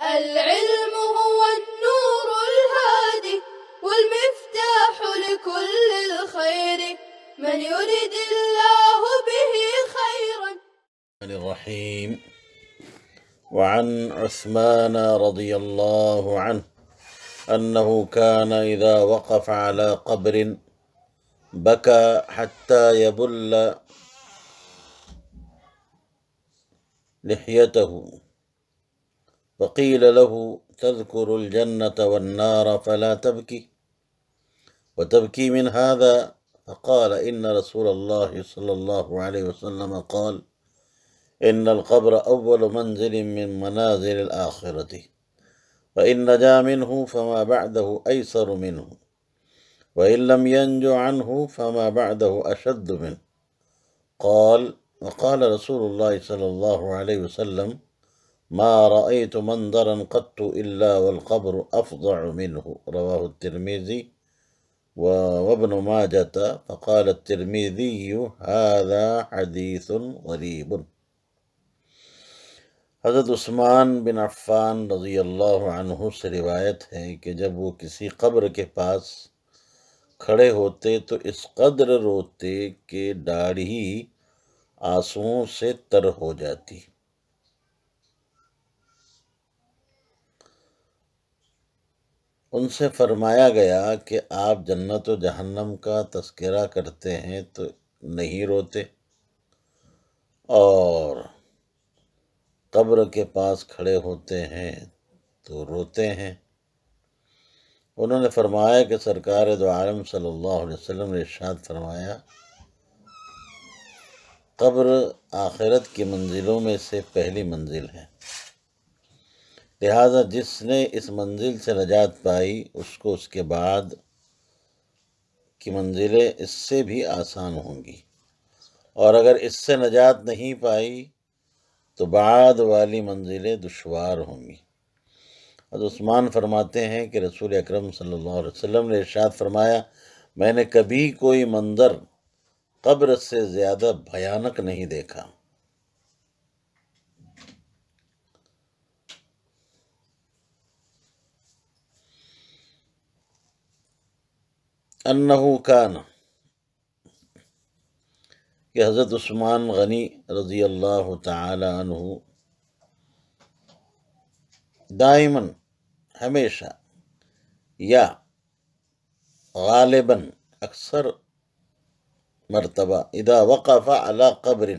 العلم هو النور الهادي والمفتاح لكل الخير من يرد الله به خيرا. الرحيم. وعن عثمان رضي الله عنه أنه كان إذا وقف على قبر بكى حتى يبل لحيته، فقيل له تذكر الجنة والنار فلا تبكي وتبكي من هذا؟ فقال إن رسول الله صلى الله عليه وسلم قال إن القبر أول منزل من منازل الآخرة، فإن نجا منه فما بعده أيسر منه، وإن لم ينج عنه فما بعده أشد منه. وقال رسول الله صلى الله عليه وسلم ما رأيت منظرا قط إلا والقبر أفظع منه. رواه الترمذي وابن ماجة. فقال الترمذي هذا حديث غريب۔ حضرت عثمان بن عفان رضی اللہ عنہ سے روایت ہے کہ جب وہ کسی قبر کے پاس کھڑے ہوتے تو اس قدر روتے کہ داڑھی آنسوؤں سے تر ہو جاتی۔ ان سے فرمایا گیا کہ آپ جنت و جہنم کا تذکرہ کرتے ہیں تو نہیں روتے، اور قبر کے پاس کھڑے ہوتے ہیں تو روتے ہیں۔ انہوں نے فرمایا کہ سرکار دو عالم صلی اللہ علیہ وسلم نے ارشاد فرمایا قبر آخرت کی منزلوں میں سے پہلی منزل ہے، لہذا جس نے اس منزل سے نجات پائی اس کو اس کے بعد کی منزلیں اس سے بھی آسان ہوں گی، اور اگر اس سے نجات نہیں پائی تو بعد والی منزلیں دشوار ہوں گی۔ حضرت عثمان فرماتے ہیں کہ رسول اکرم صلی اللہ علیہ وسلم نے ارشاد فرمایا میں نے کبھی کوئی منظر قبر سے زیادہ بھیانک نہیں دیکھا۔ انہو کان، کہ حضرت عثمان غنی رضی اللہ تعالی عنہ دائماً ہمیشہ یا غالباً اکثر مرتبہ اذا وقف علی قبر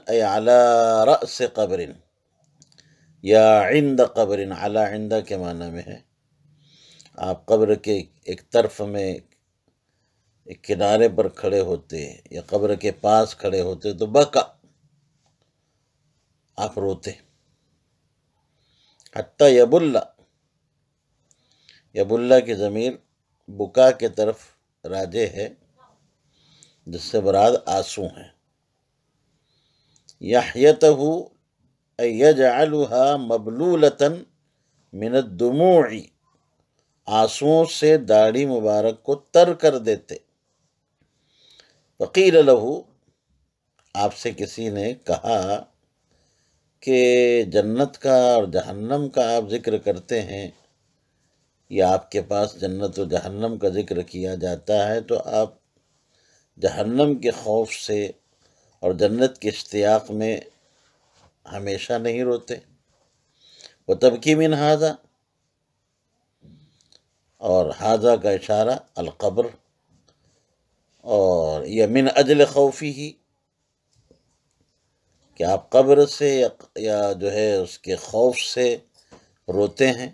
ای علی رأس قبر یا عند قبر، علی عند کے معنی میں ہے آپ قبر کے ایک طرف میں ایک کنارے پر کھڑے ہوتے یا قبر کے پاس کھڑے ہوتے تو بکا، آپ روتے، حتی یبلا کی ضمیر بکا کے طرف راجع ہے جس سے مراد آنسو ہیں۔ یحیتہ ای یجعلها مبلولۃ من الدموع، آنسوؤں سے داڑھی مبارک کو تر کر دیتے۔ فقیل لہ، آپ سے کسی نے کہا کہ جنت کا اور جہنم کا آپ ذکر کرتے ہیں، یا آپ کے پاس جنت و جہنم کا ذکر کیا جاتا ہے تو آپ جہنم کے خوف سے اور جنت کے اشتیاق میں ہمیشہ نہیں روتے؟ وتبکی من ھذا، اور ھذا کا اشارہ القبر، اور یہ من اجل خوفی ہی کہ آپ قبر سے یا جو ہے اس کے خوف سے روتے ہیں۔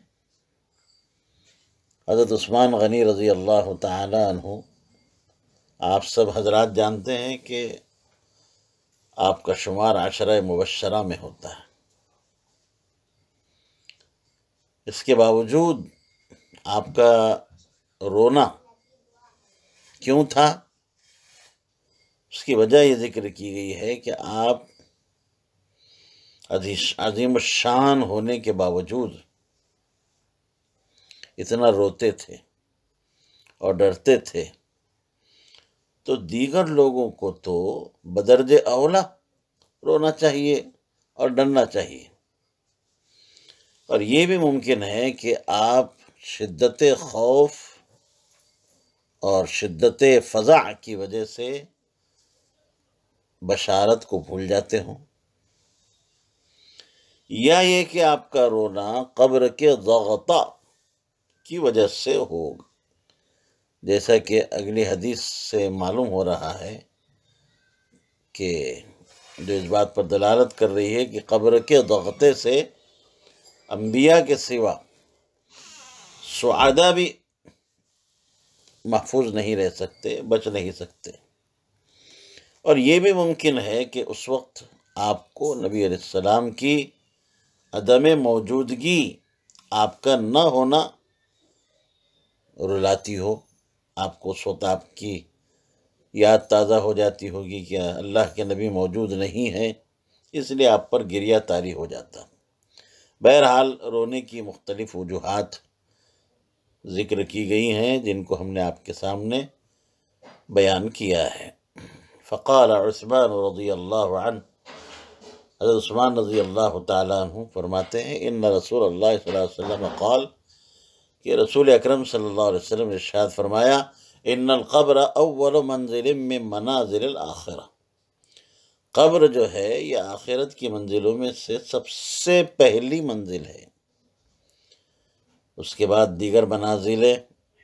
حضرت عثمان غنی رضی اللہ تعالی عنہ آپ سب حضرات جانتے ہیں کہ آپ کا شمار عشرہ مبشرہ میں ہوتا ہے، اس کے باوجود آپ کا رونا کیوں تھا؟ اس کی وجہ یہ ذکر کی گئی ہے کہ آپ عظیم الشان ہونے کے باوجود اتنا روتے تھے اور ڈرتے تھے، تو دیگر لوگوں کو تو بدرجہ اولا رونا چاہیے اور ڈرنا چاہیے۔ اور یہ بھی ممکن ہے کہ آپ شدت خوف اور شدت فزع کی وجہ سے بشارت کو بھول جاتے ہوں، یا یہ کہ آپ کا رونا قبر کے ضغطہ کی وجہ سے ہو، جیسا کہ اگلی حدیث سے معلوم ہو رہا ہے کہ جو اس بات پر دلالت کر رہی ہے کہ قبر کے ضغطے سے انبیاء کے سوا سعداء بھی محفوظ نہیں رہ سکتے، بچ نہیں سکتے۔ اور یہ بھی ممکن ہے کہ اس وقت آپ کو نبی علیہ السلام کی عدم موجودگی، آپ کا نہ ہونا رلاتی ہو، آپ کو اس وقت آپ کی یاد تازہ ہو جاتی ہوگی کہ اللہ کے نبی موجود نہیں ہیں، اس لیے آپ پر گریہ طاری ہو جاتا۔ بہرحال رونے کی مختلف وجوہات ذکر کی گئی ہیں جن کو ہم نے آپ کے سامنے بیان کیا ہے۔ فقال عثمان رضی اللہ عنہ، حضرت عثمان رضی اللہ تعالیٰ عنہ فرماتے ہیں، ان رسول اللہ صلی اللہ علیہ وسلم قال، کہ رسول اکرم صلی اللہ علیہ وسلم نے ارشاد فرمایا، ان القبر اول منزل من منازل الآخرہ، قبر جو ہے یہ آخرت کی منزلوں میں سے سب سے پہلی منزل ہے۔ اس کے بعد دیگر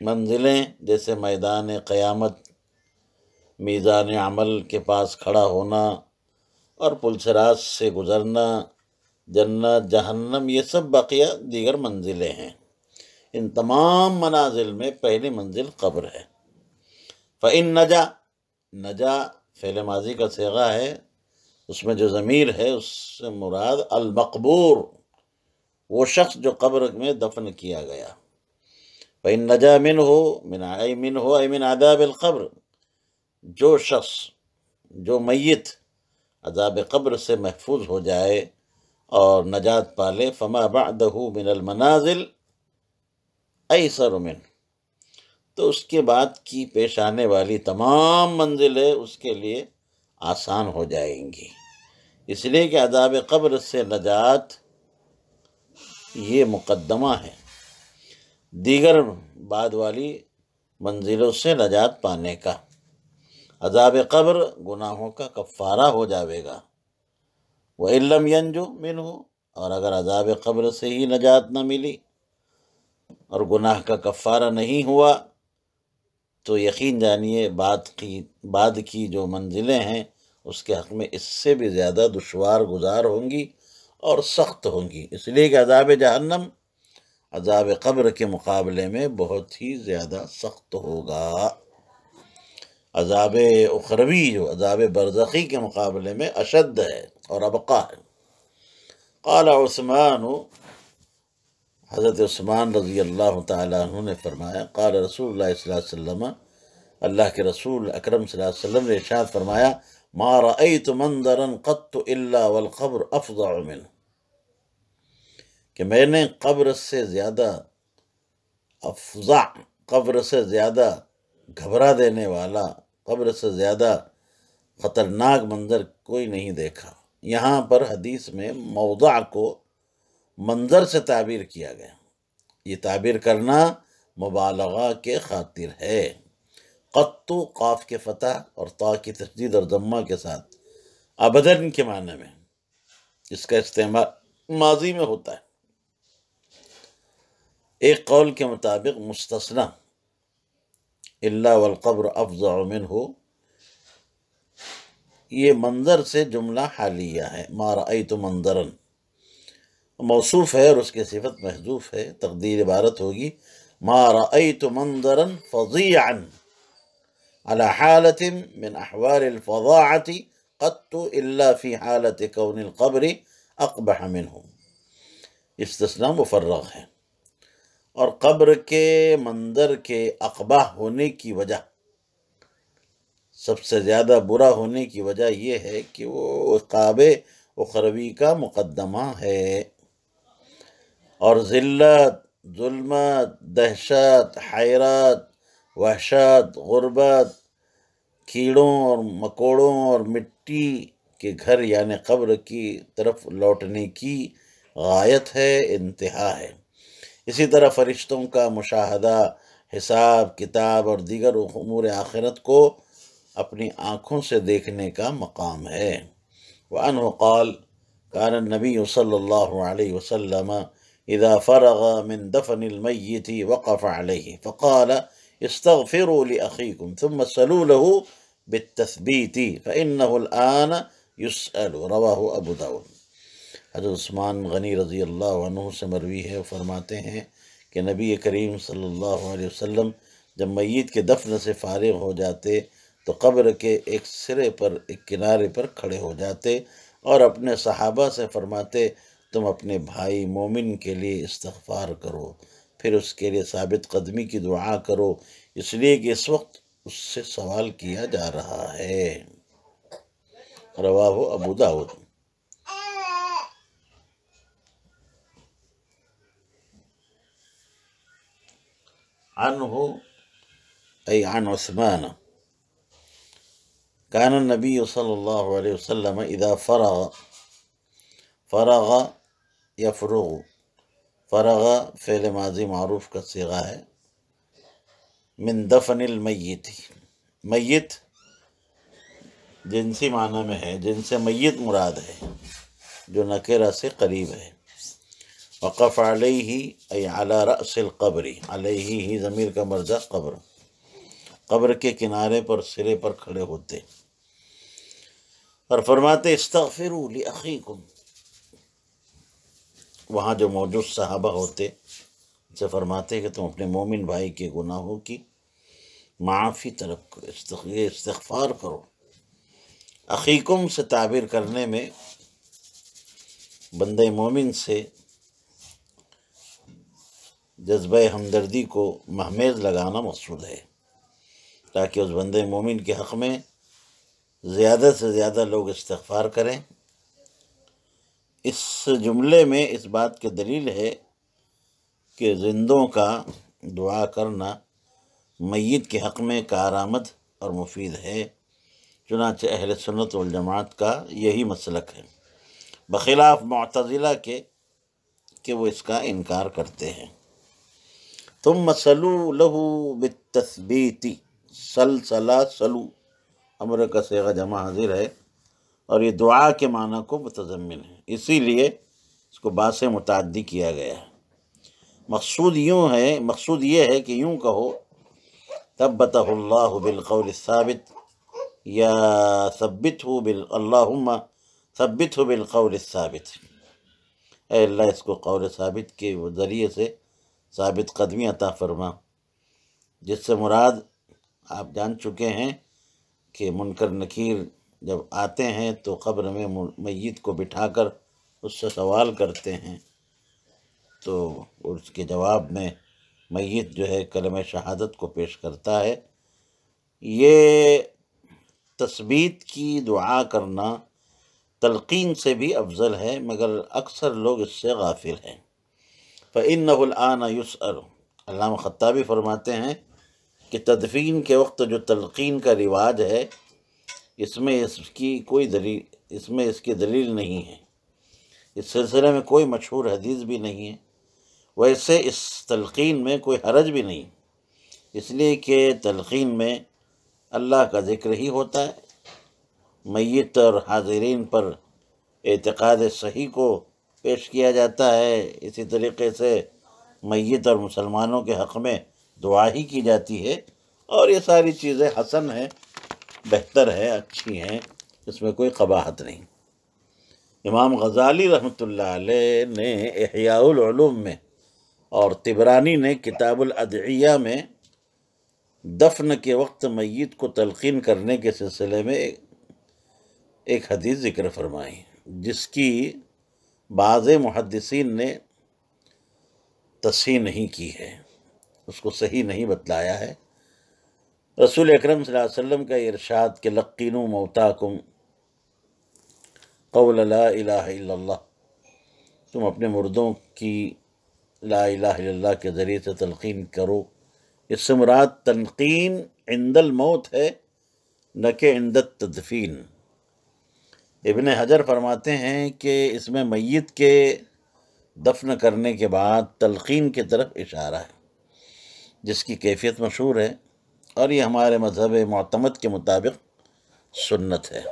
منزلیں جیسے میدان قیامت، میزان عمل کے پاس کھڑا ہونا اور پلسرات سے گزرنا، جنت جہنم، یہ سب بقیہ دیگر منزلیں ہیں۔ ان تمام منازل میں پہلی منزل قبر ہے۔ فَإِن نجا فعل ماضی کا صیغہ ہے، اس میں جو ضمیر ہے اس سے مراد المقبور، وہ شخص جو قبر میں دفن کیا گیا۔ فَإِن نجا منہ من عذاب القبر، جو شخص، جو میت عذاب قبر سے محفوظ ہو جائے اور نجات پالے، فما بعدہ من المنازل ایسر منہ، تو اس کے بعد کی پیش آنے والی تمام منزلیں اس کے لیے آسان ہو جائیں گی، اس لیے کہ عذاب قبر سے نجات یہ مقدمہ ہے دیگر بعد والی منزلوں سے نجات پانے کا۔ عذاب قبر گناہوں کا کفارہ ہو جاوے گا۔ وَإِن لَّمْ يَنْجُ مِنْهُ، اور اگر عذاب قبر سے ہی نجات نہ ملی اور گناہ کا کفارہ نہیں ہوا، تو یقین جانیے بعد کی جو منزلیں ہیں اس کے حق میں اس سے بھی زیادہ دشوار گزار ہوں گی اور سخت ہوں گی، اس لیے کہ عذاب جہنم عذاب قبر کے مقابلے میں بہت ہی زیادہ سخت ہوگا۔ عذاب اخروی جو عذاب برزخی کے مقابلے میں اشد ہے اور ابقا ہے۔ قال عثمان، حضرت عثمان رضی اللہ تعالیٰ عنہ نے فرمایا، قال رسول اللہ صلی اللہ علیہ وسلم، اللہ کے رسول اکرم صلی اللہ علیہ وسلم نے ارشاد فرمایا، ما رأیت منظرا قط الا والقبر افظع منہ، کہ میں نے قبر سے زیادہ افظع، قبر سے زیادہ گھبرا دینے والا، قبر سے زیادہ خطرناک منظر کوئی نہیں دیکھا۔ یہاں پر حدیث میں موضع کو منظر سے تعبیر کیا گیا، یہ تعبیر کرنا مبالغہ کے خاطر ہے۔ قط قاف کے فتح اور طا کی تشدید اور ضمہ کے ساتھ ابداً کے معنی میں اس کا استعمال ماضی میں ہوتا ہے۔ ایک قول کے مطابق مستثنی الا والقبر افظع منہ، یہ منظر سے جملہ حالیہ ہے، ما رأیت منظرا موصوف ہے اور اس کی صفت محذوف ہے، تقدیر عبارت ہوگی ما رأیت منظرا فظیعا على حالة من احوال الفظاعة قط الا في حالة كون القبر اقبح منه، استثناء مفرغ ہے، اور قبر کے منظر کے اقبح ہونے کی وجہ، سب سے زیادہ برا ہونے کی وجہ یہ ہے کہ وہ عقاب اخروی کا مقدمہ ہے، اور ذلت، ظلمت، دہشت، حیرت، وحشت، غربت، کیڑوں اور مکوڑوں اور مٹی کہ گھر یعنی قبر کی طرف لوٹنے کی غایت ہے، انتہا ہے۔ اسی طرح فرشتوں کا مشاہدہ، حساب کتاب اور دیگر امور آخرت کو اپنی آنکھوں سے دیکھنے کا مقام ہے۔ وعنہ قال كان النبي صلى الله عليه وسلم إذا فرغ من دفن الميت وقف عليه فقال استغفروا لأخيكم ثم سلوا له بالتثبيت فإنه الآن يسأل، رواه ابو داود۔ حضرت عثمان غنی رضی اللہ عنہ سے مروی ہے، وہ فرماتے ہیں کہ نبی کریم صلی اللہ علیہ وسلم جب میت کے دفن سے فارغ ہو جاتے تو قبر کے ایک سرے پر، ایک کنارے پر کھڑے ہو جاتے اور اپنے صحابہ سے فرماتے تم اپنے بھائی مومن کے لیے استغفار کرو، پھر اس کے لیے ثابت قدمی کی دعا کرو، اس لیے کہ اس وقت اس سے سوال کیا جا رہا ہے۔ رواہ ابو داود۔ عنہ ای عن عثمان كان النبی صلی اللہ علیہ وسلم اذا فرغ یفرغ، فرغ فعل ماضی معروف کا صیغہ ہے، من دفن المیت، میت جنسی معنی میں ہے، جن سے میت مراد ہے جو نکرہ سے قریب ہے۔ وقف علیہ ای علی رأس القبر، علیہ ہی ضمیر کا مرجع قبر، قبر کے کنارے پر، سرے پر کھڑے ہوتے اور فرماتے استغفروا لأخیکم، وہاں جو موجود صحابہ ہوتے ان سے فرماتے کہ تم اپنے مومن بھائی کے گناہوں کی معافی طلب کرو، استغفار کرو۔ اخیکم سے تعبیر کرنے میں بندہ مومن سے جذبہ ہمدردی کو مہمیز لگانا مقصود ہے، تاکہ اس بندے مومن کے حق میں زیادہ سے زیادہ لوگ استغفار کریں۔ اس جملے میں اس بات کی دلیل ہے کہ زندوں کا دعا کرنا میت کے حق میں کارآمد اور مفید ہے، چنانچہ اہل سنت والجماعت کا یہی مسلک ہے، بخلاف معتزلہ کے کہ وہ اس کا انکار کرتے ہیں۔ ثم سلوا له بالتثبیت، سلسلہ سلو امر کا صیغہ جمع حاضر ہے اور یہ دعا کے معنی کو متضمن ہے، اسی لیے اس کو با سے متعدی کیا گیا ہے۔ مقصود یہ ہے کہ یوں کہو ثبتہ اللہ بالقول الثابت، یا اللہم ثبتہ بالقول الثابت، اے اللہ اس کو قول ثابت کے ذریعے سے ثابت قدمی عطا فرما، جس سے مراد آپ جان چکے ہیں کہ منکر نکیر جب آتے ہیں تو قبر میں میت کو بٹھا کر اس سے سوال کرتے ہیں، تو اس کے جواب میں میت جو ہے کلمہ شہادت کو پیش کرتا ہے۔ یہ تثبیت کی دعا کرنا تلقین سے بھی افضل ہے، مگر اکثر لوگ اس سے غافل ہیں۔ فَإِنَّهُ الْآنَ يُسْأَلُ، علامہ خطابی فرماتے ہیں کہ تدفین کے وقت جو تلقین کا رواج ہے اس میں اس کی دلیل نہیں ہے، اس سلسلے میں کوئی مشہور حدیث بھی نہیں ہے، ویسے اس تلقین میں کوئی حرج بھی نہیں، اس لیے کہ تلقین میں اللہ کا ذکر ہی ہوتا ہے، میت اور حاضرین پر اعتقاد صحیح کو پیش کیا جاتا ہے، اسی طریقے سے میت اور مسلمانوں کے حق میں دعا ہی کی جاتی ہے، اور یہ ساری چیزیں حسن ہیں، بہتر ہے، اچھی ہیں، اس میں کوئی قباحت نہیں۔ امام غزالی رحمۃ اللہ علیہ نے احیاء العلوم میں اور طبرانی نے کتاب الادعیہ میں دفن کے وقت میت کو تلقین کرنے کے سلسلے میں ایک حدیث ذکر فرمائی، جس کی بعض محدثین نے تصحیح نہیں کی ہے، اس کو صحیح نہیں بتلایا ہے۔ رسول اکرم صلی اللہ علیہ وسلم کا یہ ارشاد کہ لقینوا موتاکم قول لا الہ الا اللہ، تم اپنے مردوں کی لا الہ الا اللہ کے ذریعے سے تلقین کرو، اس سے مراد تلقین عند الموت ہے، نہ کہ عند التدفین۔ ابن حجر فرماتے ہیں کہ اس میں میت کے دفن کرنے کے بعد تلقین کی طرف اشارہ ہے، جس کی کیفیت مشہور ہے، اور یہ ہمارے مذہب معتمد کے مطابق سنت ہے،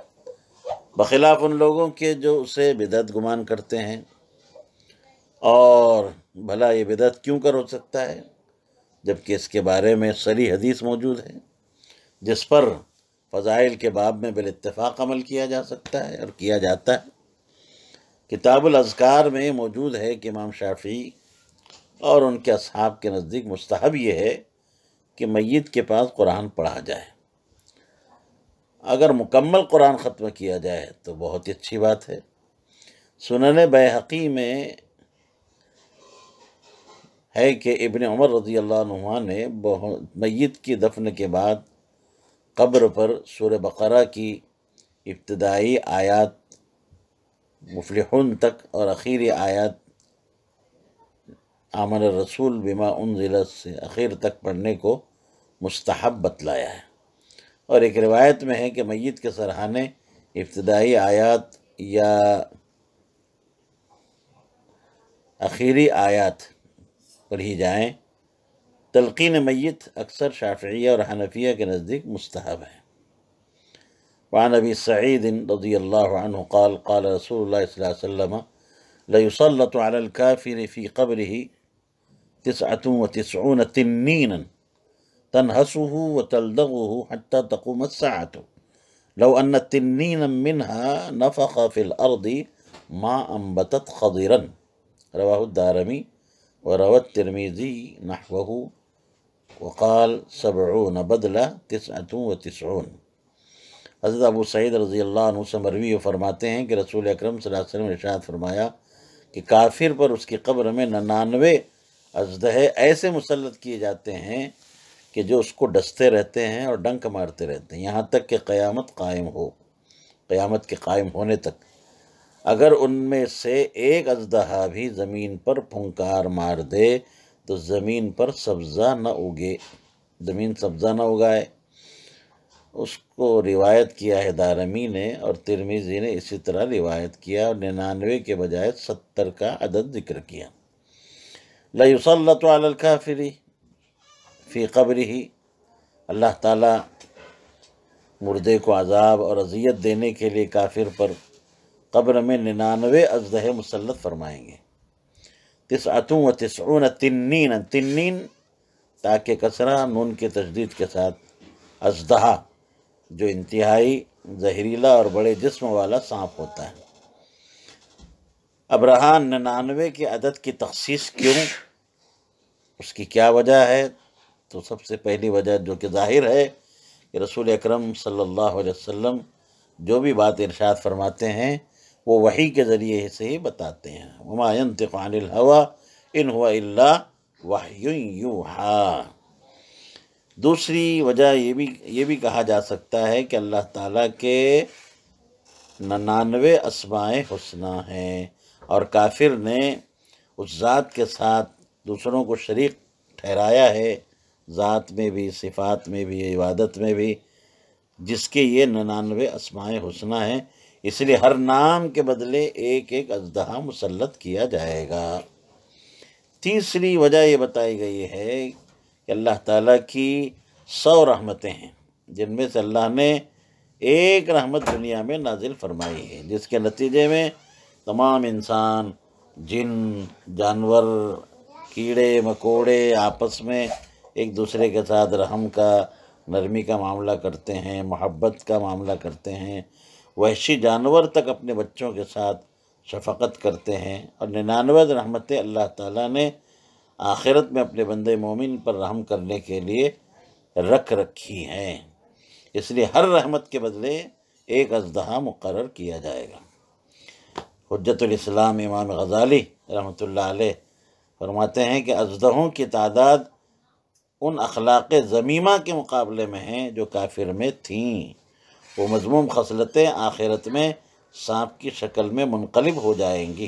بخلاف ان لوگوں کے جو اسے بدعت گمان کرتے ہیں۔ اور بھلا یہ بدعت کیوں کر ہو سکتا ہے جبکہ اس کے بارے میں صریح حدیث موجود ہے جس پر فضائل کے باب میں بالاتفاق عمل کیا جا سکتا ہے اور کیا جاتا ہے۔ کتاب الاذکار میں موجود ہے کہ امام شافعی اور ان کے اصحاب کے نزدیک مستحب یہ ہے کہ میت کے پاس قرآن پڑھا جائے، اگر مکمل قرآن ختم کیا جائے تو بہت ہی اچھی بات ہے۔ سنن بیہقی میں ہے کہ ابن عمر رضی اللہ عنہ نے میت کی دفن کے بعد قبر پر سورہ بقرہ کی ابتدائی آیات مفلحون تک اور آخری آیات آمن الرسول بما انزل سے اخیر تک پڑھنے کو مستحب بتلایا ہے، اور ایک روایت میں ہے کہ میت کے سرحانے ابتدائی آیات یا آخری آیات پڑھی جائیں۔ تلقین میت اکثر شافعیہ اور حنفیہ کے نزدیک مستحب ہے۔ وعن ابی سعید رضی اللہ عنہ قال قال رسول اللہ صلی اللہ علیہ وسلم ليسلط على الكافر في قبره 99 تنينا تنهسه وتلدغه حتى تقوم الساعة لو أن تنينا منها نفخ في الأرض ما أنبتت خضرا، رواه الدارمي وروى الترمذي نحوه وقال 70 بدلہ 99۔ حضرت ابو سعید رضی اللہ عنہ سے مروی فرماتے ہیں کہ رسول اکرم صلی اللہ علیہ وسلم نے ارشاد فرمایا کہ کافر پر اس کی قبر میں 99 اژدہے ایسے مسلط کیے جاتے ہیں کہ جو اس کو ڈستے رہتے ہیں اور ڈنک مارتے رہتے ہیں یہاں تک کہ قیامت قائم ہو، قیامت کے قائم ہونے تک۔ اگر ان میں سے ایک اژدہا بھی زمین پر پھنکار مار دے تو زمین پر سبزہ نہ اگے، زمین سبزہ نہ اگائے۔ اس کو روایت کیا ہے دارمی نے اور ترمذی نے اسی طرح روایت کیا، اور 99 کے بجائے 70 کا عدد ذکر کیا۔ لَيُسَلَّطُ عَلَى الْكَافِرِ فِي قَبْرِهِ، اللہ تعالیٰ مردے کو عذاب اور اذیت دینے کے لیے کافر پر قبر میں 99 اژدہے مسلط فرمائیں گے۔ 99 تنین، تنین تاکہ کسرہ نون کے تشدید کے ساتھ، اژدہا جو انتہائی زہریلا اور بڑے جسم والا سانپ ہوتا ہے۔ اب رہا 99 کے عدد کی تخصیص کیوں، اس کی کیا وجہ ہے؟ تو سب سے پہلی وجہ جو کہ ظاہر ہے کہ رسول اکرم صلی اللہ علیہ وسلم جو بھی بات ارشاد فرماتے ہیں وہ وحی کے ذریعے سے ہی بتاتے ہیں۔ وما ينطق عن الهوى ان هو الا وحی یوحی۔ دوسری وجہ یہ بھی کہا جا سکتا ہے کہ اللہ تعالیٰ کے 99 اسماء حسنی ہیں اور کافر نے اس ذات کے ساتھ دوسروں کو شریک ٹھہرایا ہے، ذات میں بھی، صفات میں بھی، عبادت میں بھی، جس کے یہ 99 اسماء حسنی ہیں، اس لیے ہر نام کے بدلے ایک ایک اژدہا مسلط کیا جائے گا۔ تیسری وجہ یہ بتائی گئی ہے کہ اللہ تعالیٰ کی 100 رحمتیں ہیں جن میں سے اللہ نے ایک رحمت دنیا میں نازل فرمائی ہے، جس کے نتیجے میں تمام انسان، جن، جانور، کیڑے مکوڑے آپس میں ایک دوسرے کے ساتھ رحم کا، نرمی کا معاملہ کرتے ہیں، محبت کا معاملہ کرتے ہیں، وحشی جانور تک اپنے بچوں کے ساتھ شفقت کرتے ہیں، اور 99 رحمتیں اللہ تعالیٰ نے آخرت میں اپنے بندے مومن پر رحم کرنے کے لیے رکھ رکھی ہیں، اس لیے ہر رحمت کے بدلے ایک اژدہا مقرر کیا جائے گا۔ حجت الاسلام امام غزالی رحمۃ اللہ علیہ فرماتے ہیں کہ اژدہوں کی تعداد ان اخلاق ذمیمہ کے مقابلے میں ہیں جو کافر میں تھیں، وہ مذموم خصلتیں آخرت میں سانپ کی شکل میں منقلب ہو جائیں گی،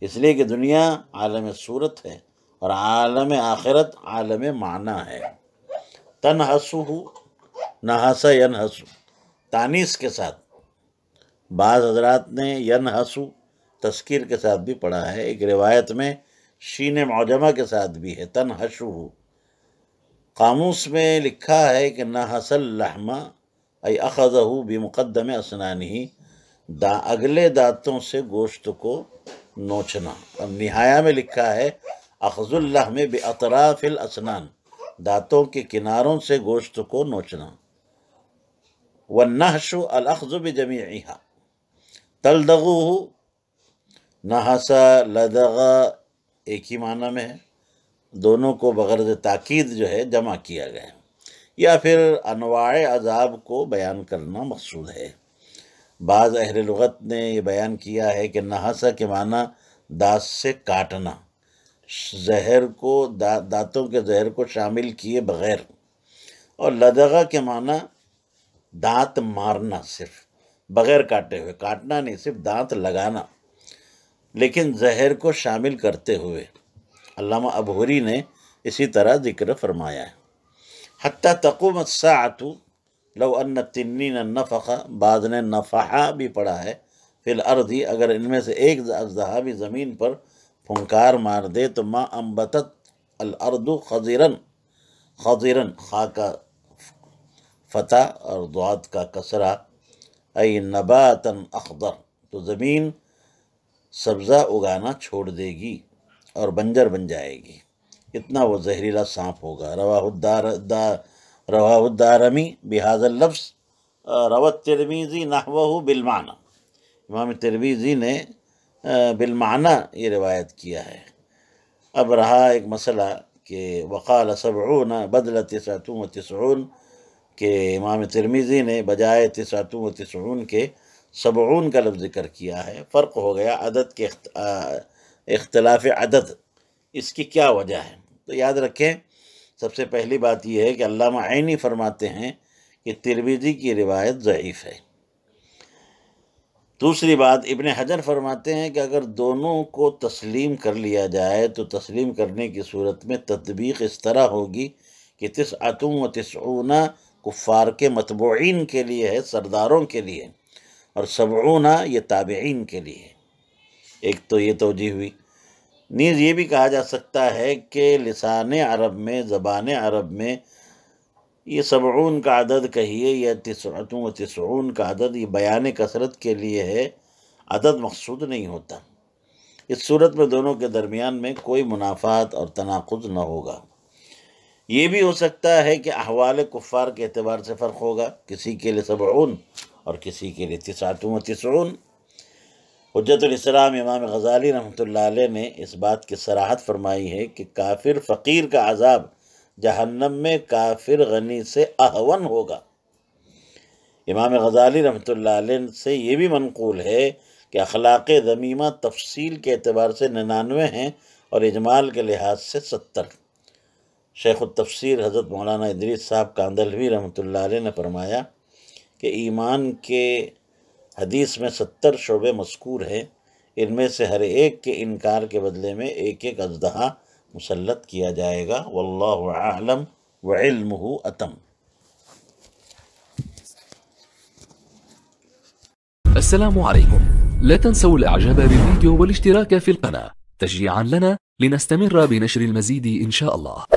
اس لیے کہ دنیا عالم صورت ہے اور عالم آخرت عالم معنی ہے۔ تنحسہ، نحس ینحس، تانیث کے ساتھ، بعض حضرات نے ینحسو تذکیر کے ساتھ بھی پڑھا ہے، ایک روایت میں شین معجمہ کے ساتھ بھی ہے تنحشو۔ قاموس میں لکھا ہے کہ نحس اللحم ای اخذہ بمقدم اسنانہ، اگلے دانتوں سے گوشت کو نوچنا۔ اور نہایہ میں لکھا ہے اخذ اللحم باطراف الاسنان، دانتوں کے کناروں سے گوشت کو نوچنا۔ والنحش الاخذ بجمیعها، تلدغوہ، نحسا لدغا ایک ہی معنی میں ہے، دونوں کو بغرض تاکید جو ہے جمع کیا گیا ہے، یا پھر انواع عذاب کو بیان کرنا مقصود ہے۔ بعض اہل لغت نے یہ بیان کیا ہے کہ نحسا کے معنی دانت سے کاٹنا، زہر کو دانتوں کے زہر کو شامل کیے بغیر، اور لدغا کے معنی دانت مارنا، صرف بغیر کاٹے ہوئے، کاٹنا نہیں، صرف دانت لگانا، لیکن زہر کو شامل کرتے ہوئے۔ علامہ ابہری نے اسی طرح ذکر فرمایا ہے۔ حتی تقوم الساعۃ لو ان التنین نفخ، بعض نے نفحہ بھی پڑھا ہے، فی الارض، اگر ان میں سے ایک اژدہا بھی زمین پر پھنکار مار دے تو ما انبتت الارض خضرن، خضرن خا کا فتح اور ضاد کا کسرہ، ای نباتا اخضر، تو زمین سبزہ اگانا چھوڑ دے گی اور بنجر بن جائے گی، اتنا وہ زہریلا سانپ ہوگا۔ رواہ الدارمی بہذا اللفظ، روى الترمذی نحوہ بالمعنی، امام ترمذی نے بالمعنی یہ روایت کیا ہے۔ اب رہا ایک مسئلہ کہ وقال 70 بدل 99، کہ امام ترمذی نے بجائے 99 کے 70 کا لفظ ذکر کیا ہے، فرق ہو گیا عدد کے اختلاف عدد، اس کی کیا وجہ ہے؟ تو یاد رکھیں، سب سے پہلی بات یہ ہے کہ علامہ عینی فرماتے ہیں کہ ترمذی کی روایت ضعیف ہے۔ دوسری بات، ابن حجر فرماتے ہیں کہ اگر دونوں کو تسلیم کر لیا جائے تو تسلیم کرنے کی صورت میں تطبیق اس طرح ہوگی کہ 99 کفار کے متبوعین کے لیے ہے، سرداروں کے لیے، اور 70 یہ تابعین کے لیے۔ ایک تو یہ توجیہ ہوئی۔ نیز یہ بھی کہا جا سکتا ہے کہ لسان عرب میں، زبان عرب میں، یہ 70 کا عدد کہیے یا 99 کا عدد، یہ بیان کثرت کے لیے ہے، عدد مقصود نہیں ہوتا۔ اس صورت میں دونوں کے درمیان میں کوئی منافات اور تناقض نہ ہوگا۔ یہ بھی ہو سکتا ہے کہ احوال کفار کے اعتبار سے فرق ہوگا، کسی کے لیے 70 اور کسی کے لیے 99۔ حجت الاسلام امام غزالی رحمۃ اللہ علیہ نے اس بات کی صراحت فرمائی ہے کہ کافر فقیر کا عذاب جہنم میں کافر غنی سے اہون ہوگا۔ امام غزالی رحمۃ اللہ علیہ سے یہ بھی منقول ہے کہ اخلاق ذمیمہ تفصیل کے اعتبار سے 99 ہیں اور اجمال کے لحاظ سے 70۔ شیخ التفسیر حضرت مولانا ادریس صاحب کاندھلوی رحمۃ اللہ علیہ نے فرمایا کہ ایمان کے حدیث میں 70 شعبے مذکور ہیں، ان میں سے ہر ایک کے انکار کے بدلے میں ایک ایک اژدہا مسلط کیا جائے گا، واللہ اعلم وعلمہ اتم۔ السلام عليكم، لا تنسوا الاعجاب بالفيديو والاشتراك في القناة تشجيعا لنا لنستمر بنشر المزيد إن شاء الله.